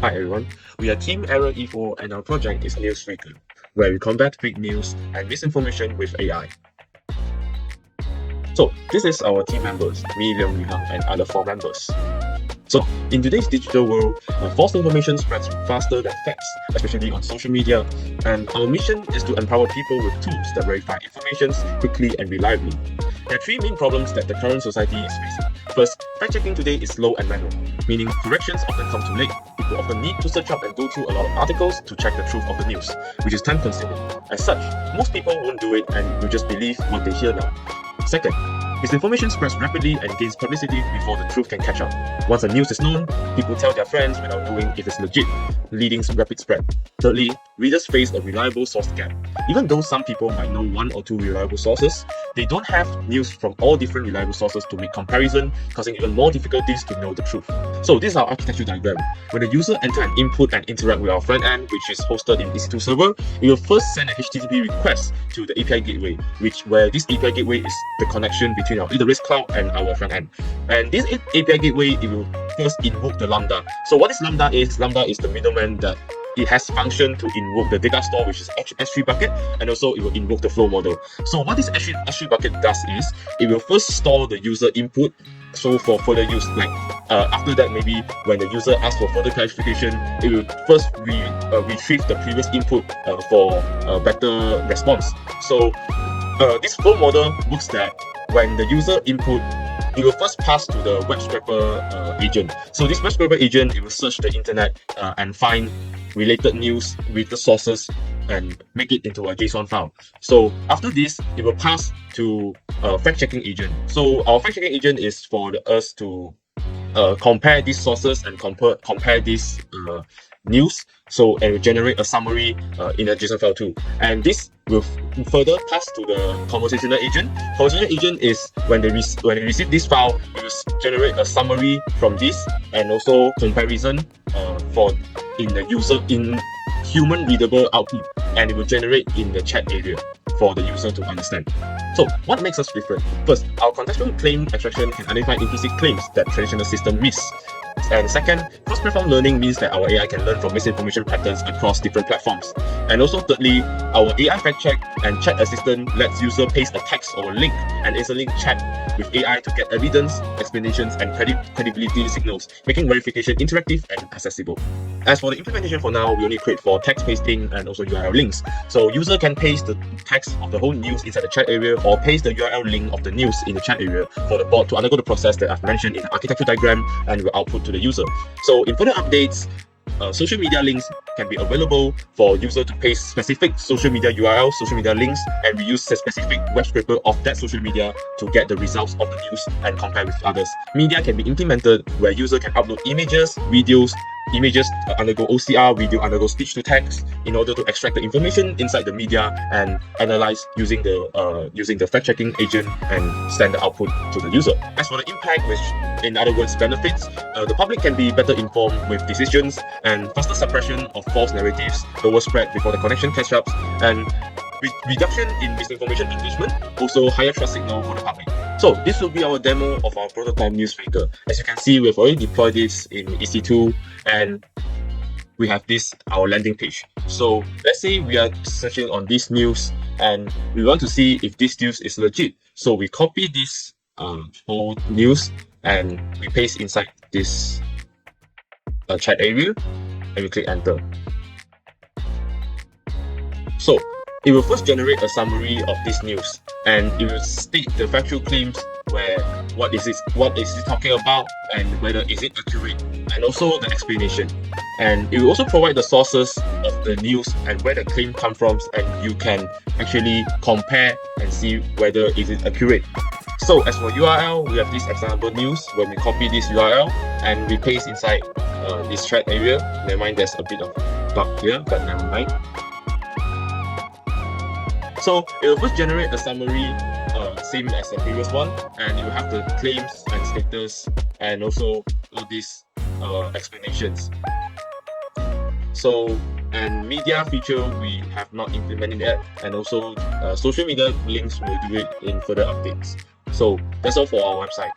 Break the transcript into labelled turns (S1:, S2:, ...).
S1: Hi everyone, we are Team Error Evo and our project is NewsFaker, where we combat fake news and misinformation with AI. So this is our team members, me, Leong Yuhang, and other 4 members. So in today's digital world, false information spreads faster than facts, especially on social media, and our mission is to empower people with tools that verify information quickly and reliably. There are 3 main problems that the current society is facing. First, fact-checking today is slow and manual, meaning corrections often come too late. People often need to search up and go through a lot of articles to check the truth of the news, which is time-consuming. As such, most people won't do it and will just believe what they hear now. Second, misinformation spreads rapidly and gains publicity before the truth can catch up. Once a news is known, people tell their friends without knowing if it's legit, leading to rapid spread. Thirdly, readers face a reliable source gap. Even though some people might know 1 or 2 reliable sources, they don't have news from all different reliable sources to make comparison, causing even more difficulties to know the truth. So this is our architecture diagram. When the user enter an input and interact with our front end, which is hosted in EC2 server, it will first send a HTTP request to the API gateway, where this API gateway is the connection between our AWS cloud and our front end. And this API gateway, it will first invoke the Lambda. So what is Lambda is? Lambda is the middleman that it has function to invoke the data store, which is S3 bucket, and also it will invoke the flow model. So what this S3 bucket does is, it will first store the user input, so for further use, like after that, maybe when the user asks for further clarification, it will first retrieve the previous input for a better response. So this flow model works that when the user input, it will first pass to the web scraper agent. So this web scraper agent, it will search the internet and find related news with the sources and make it into a JSON file. So after this, it will pass to a fact-checking agent. So our fact-checking agent is for us to compare these sources and compare this news. So it will generate a summary in a JSON file too. And this will further pass to the conversational agent. Conversational agent is when they receive this file, it will generate a summary from this and also comparison for in human readable output, and it will generate in the chat area for the user to understand. So what makes us different? First, our contextual claim extraction can identify implicit claims that traditional system miss. And second, cross-platform learning means that our AI can learn from misinformation patterns across different platforms. And also thirdly, our AI fact check and chat assistant lets user paste a text or a link and instantly chat with AI to get evidence, explanations, and credibility signals, making verification interactive and accessible. As for the implementation for now, we only create for text pasting and also URL links. So user can paste the text of the whole news inside the chat area or paste the URL link of the news in the chat area for the bot to undergo the process that I've mentioned in the architecture diagram and will output to the user. So in further updates, social media links can be available for user to paste specific social media URLs, social media links, and we use a specific web scraper of that social media to get the results of the news and compare with others. Media can be implemented where user can upload images, videos, images undergo OCR, video undergo speech to text in order to extract the information inside the media and analyze using the fact-checking agent and send the output to the user. As for the impact, which in other words benefits, the public can be better informed with decisions and faster suppression of false narratives, lower spread before the connection catch-ups, and reduction in misinformation engagement, also higher trust signal for the public. So this will be our demo of our prototype NewsFaker. As you can see, we've already deployed this in EC2 and we have this, our landing page. So let's say we are searching on this news and we want to see if this news is legit. So we copy this whole news and we paste inside this chat area and we click enter. So it will first generate a summary of this news and it will state the factual claims where what is it talking about and whether is it accurate, and also the explanation. And it will also provide the sources of the news and where the claim comes from, and you can actually compare and see whether is it accurate. So as for URL, we have this example news where we copy this URL and we paste inside this chat area. Never mind, there's a bit of bug here, but never mind. So it will first generate a summary, same as the previous one, and you will have the claims and status and also all these explanations. So, and media feature we have not implemented yet, and also social media links will do it in further updates. So that's all for our website.